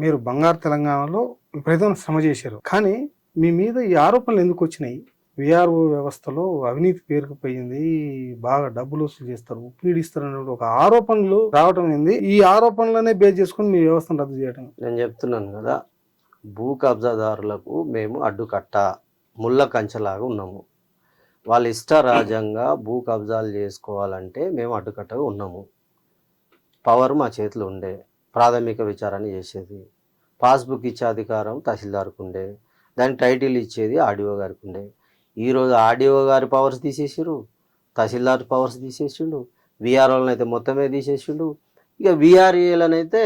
మీరు బంగారు తెలంగాణలో విపరీతమైన శ్రమ చేశారు. కానీ మీ మీద ఈ ఆరోపణలు ఎందుకు వచ్చినాయి? విఆర్ఓ వ్యవస్థలో అవినీతి పేరుకుపోయింది, బాగా డబ్బులు వసూలు చేస్తారు, పీడిస్తారు అనే ఒక ఆరోపణలు రావటం ఏంది? ఈ ఆరోపణలనే బేస్ చేసుకుని మీ వ్యవస్థను రద్దు చేయడం. నేను చెప్తున్నాను కదా, భూ కబ్జాదారులకు మేము అడ్డుకట్ట ముళ్ళ కంచెలాగా ఉన్నాము. వాళ్ళ ఇష్టరాజ్యంగా భూ కబ్జాలు చేసుకోవాలంటే మేము అడ్డుకట్టగా ఉన్నాము. పవర్ మా చేతిలో ఉండే, ప్రాథమిక విచారణ చేసేది, పాస్బుక్ ఇచ్చే అధికారం తహసీల్దార్కు ఉండే, దాని టైటిల్ ఇచ్చేది ఆర్డీఓ గారికి ఉండే. ఈరోజు ఆర్డీఓ గారి పవర్స్ తీసేసారు, తహసీల్దార్ పవర్స్ తీసేసిండు, విఆర్ఓలను అయితే మొత్తమే తీసేసిండు. ఇక విఆర్ఏలను అయితే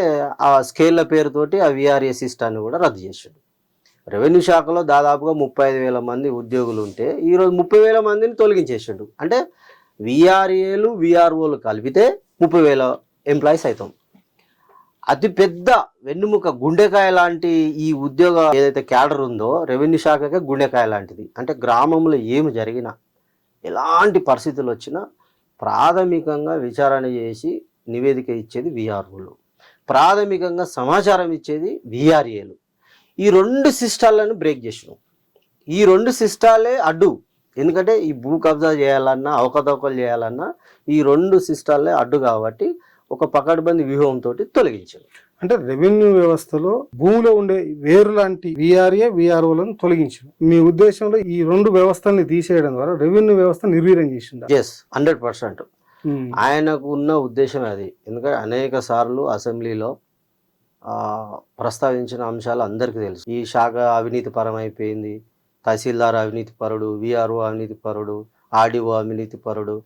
ఆ స్కేళ్ల పేరుతోటి ఆ విఆర్ఏ సిస్టాన్ని కూడా రద్దు చేసిండు. రెవెన్యూ శాఖలో దాదాపుగా 35,000 మంది ఉద్యోగులు ఉంటే ఈరోజు 30,000 మందిని తొలగించేసిండు. అంటే విఆర్ఏలు విఆర్ఓలు కలిపితే 30,000 ఎంప్లాయీస్ అవుతాం. అతి పెద్ద వెన్నుముక గుండెకాయ లాంటి ఈ ఉద్యోగ ఏదైతే క్యాడర్ ఉందో రెవెన్యూ శాఖకే గుండెకాయ లాంటిది. అంటే గ్రామంలో ఏమి జరిగినా, ఎలాంటి పరిస్థితులు వచ్చినా ప్రాథమికంగా విచారణ చేసి నివేదిక ఇచ్చేది విఆర్ఓలు, ప్రాథమికంగా సమాచారం ఇచ్చేది విఆర్ఏలు. ఈ 2 సిస్టాలను బ్రేక్ చేసినాం. ఈ 2 సిస్టాలే అడ్డు. ఎందుకంటే ఈ భూ కబ్జా చేయాలన్నా, అవకతవకలు చేయాలన్నా ఈ 2 సిస్టాలే అడ్డు. కాబట్టి ఒక పకడ్బందీ వ్యూహంతో తొలగించారు. అంటే రెవెన్యూ వ్యవస్థలో భూమిలో ఉండే వేరు లాంటి విఆర్ఏ విఆర్ఓలను తొలగించారు. మీ ఉద్దేశంలో ఈ 2 వ్యవస్థల్ని తీసేయడం ద్వారా రెవెన్యూ వ్యవస్థ నిర్వీర్యం చేసింది? ఎస్, 100%. ఆయనకు ఉన్న ఉద్దేశం అది. ఎందుకంటే అనేక సార్లు అసెంబ్లీలో ప్రస్తావించిన అంశాలు అందరికీ తెలుసు. ఈ శాఖ అవినీతి పరమైపోయింది, తహసీల్దార్ అవినీతి పరుడు, విఆర్ఓ అవినీతి పరుడు, ఆర్డీఓ అవినీతి పరుడు.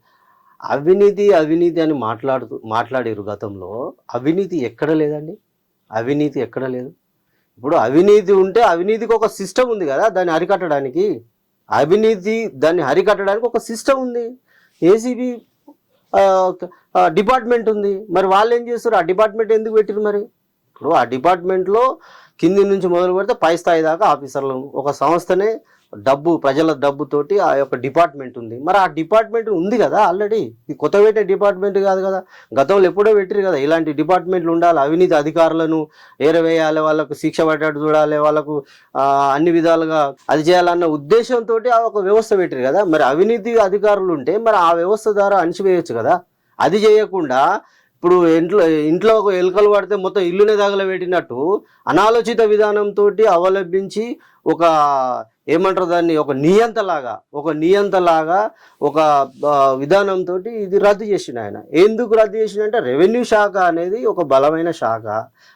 అవినీతి అని మాట్లాడారు గతంలో. అవినీతి ఎక్కడ లేదండి, అవినీతి ఎక్కడ లేదు. ఇప్పుడు అవినీతి ఉంటే అవినీతికి ఒక సిస్టమ్ ఉంది కదా, దాన్ని అరికట్టడానికి. దాన్ని అరికట్టడానికి ఒక సిస్టమ్ ఉంది. ఏసీబీ డిపార్ట్మెంట్ ఉంది. మరి వాళ్ళు ఏం చేస్తారు? ఆ డిపార్ట్మెంట్ ఎందుకు పెట్టారు? మరి ఇప్పుడు ఆ డిపార్ట్మెంట్లో కింది నుంచి మొదలు పెడితే పై స్థాయి దాకా ఆఫీసర్లు, ఒక సంస్థనే ప్రజల డబ్బుతోటి ఆ యొక్క డిపార్ట్మెంట్ ఉంది. మరి ఆ డిపార్ట్మెంట్ ఉంది కదా ఆల్రెడీ. ఇది కొత్త పెట్టే డిపార్ట్మెంట్ కాదు కదా, గతంలో ఎప్పుడో పెట్టారు కదా. ఇలాంటి డిపార్ట్మెంట్లు ఉండాలి, అవినీతి అధికారులను ఏరవేయాలి, వాళ్ళకు శిక్ష పడ్డట్టు చూడాలి, వాళ్ళకు అన్ని విధాలుగా అది చేయాలన్న ఉద్దేశంతో ఆ ఒక వ్యవస్థ పెట్టారు కదా. మరి అవినీతి అధికారులు ఉంటే మరి ఆ వ్యవస్థ ద్వారా అణిచివేయచ్చు కదా. అది చేయకుండా ఇప్పుడు ఇంట్లో ఒక ఎలుకలు పడితే మొత్తం ఇల్లునే తగలబెట్టినట్టు అనాలోచిత విధానంతో అవలంబించి ఒక ఏమంటారు దాన్ని, ఒక నియంతలాగా ఒక విధానంతో ఇది రద్దు చేసిన ఆయన. ఎందుకు రద్దు చేసిందంటే రెవెన్యూ శాఖ అనేది ఒక బలమైన శాఖ.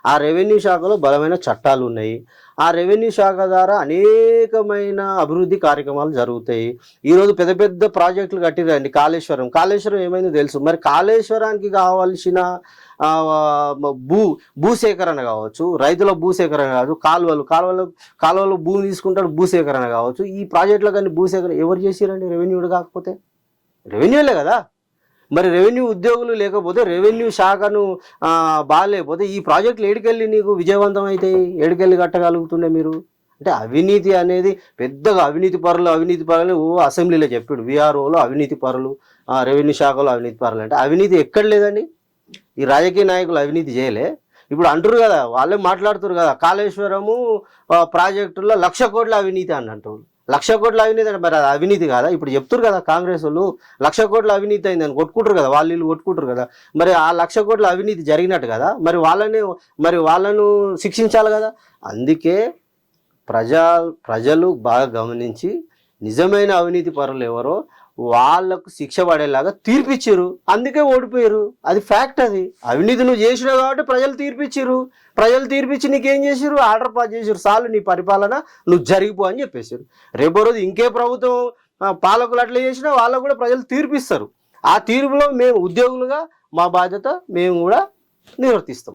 ఆ రెవెన్యూ శాఖలో బలమైన చట్టాలు ఉన్నాయి. ఆ రెవెన్యూ శాఖ ద్వారా అనేకమైన అభివృద్ధి కార్యక్రమాలు జరుగుతాయి. ఈరోజు పెద్ద పెద్ద ప్రాజెక్టులు కట్టిరండి. కాళేశ్వరం ఏమైందో తెలుసు. మరి కాళేశ్వరానికి కావాల్సిన భూసేకరణ కావచ్చు, రైతుల భూసేకరణ కావచ్చు, కాలువలు భూమి తీసుకుంటాడు, భూసేకరణ కావచ్చు. ఈ ప్రాజెక్టులకు అన్ని భూసేకరణ ఎవరు చేసిరండి? రెవెన్యూడు కాకపోతే రెవెన్యూలే కదా. మరి రెవెన్యూ ఉద్యోగులు లేకపోతే, రెవెన్యూ శాఖను బాగాలేకపోతే ఈ ప్రాజెక్టులు ఏడికెళ్ళి నీకు విజయవంతం అవుతాయి? ఏడికెళ్ళి కట్టగలుగుతుండే మీరు? అంటే అవినీతి అనేది పెద్దగా అవినీతి పరులు అసెంబ్లీలో చెప్పాడు. విఆర్ఓలో అవినీతి పరులు, రెవెన్యూ శాఖలో అవినీతి పరులు. అంటే అవినీతి ఎక్కడ లేదండి. ఈ రాజకీయ నాయకులు అవినీతి చేయలే. ఇప్పుడు అంటారు కదా, వాళ్ళే మాట్లాడుతారు కదా, కాళేశ్వరము ప్రాజెక్టుల్లో 1,00,000 కోట్ల అవినీతి అని అంటారు. 1,00,000 కోట్ల అవినీతి అంటే మరి అది అవినీతి కాదా? ఇప్పుడు చెప్తారు కదా కాంగ్రెస్ వాళ్ళు 1,00,000 కోట్ల అవినీతి అయిందని కొట్టుకుంటారు కదా, వాళ్ళు కొట్టుకుంటారు కదా. మరి ఆ 1,00,000 కోట్ల అవినీతి జరిగినట్టు కదా. మరి వాళ్ళను శిక్షించాలి కదా. అందుకే ప్రజలు బాగా గమనించి నిజమైన అవినీతి పరులు ఎవరో వాళ్లకు శిక్ష పడేలాగా తీర్పిచ్చారు. అందుకే ఓడిపోయారు. అది ఫ్యాక్ట్. అది అవినీతి నువ్వు చేసినావు కాబట్టి ప్రజలు తీర్పిచ్చి నీకేం చేశారు? ఆర్డర్ పాస్ చేశారు. చాలు నీ పరిపాలన నువ్వు జరిగిపో అని చెప్పేశారు. రేపో రోజు ఇంకే ప్రభుత్వం పాలకులు అట్లా చేసినా వాళ్ళకు కూడా ప్రజలు తీర్పిస్తారు. ఆ తీర్పులో మేము ఉద్యోగులుగా మా బాధ్యత మేము కూడా నిర్వర్తిస్తాం.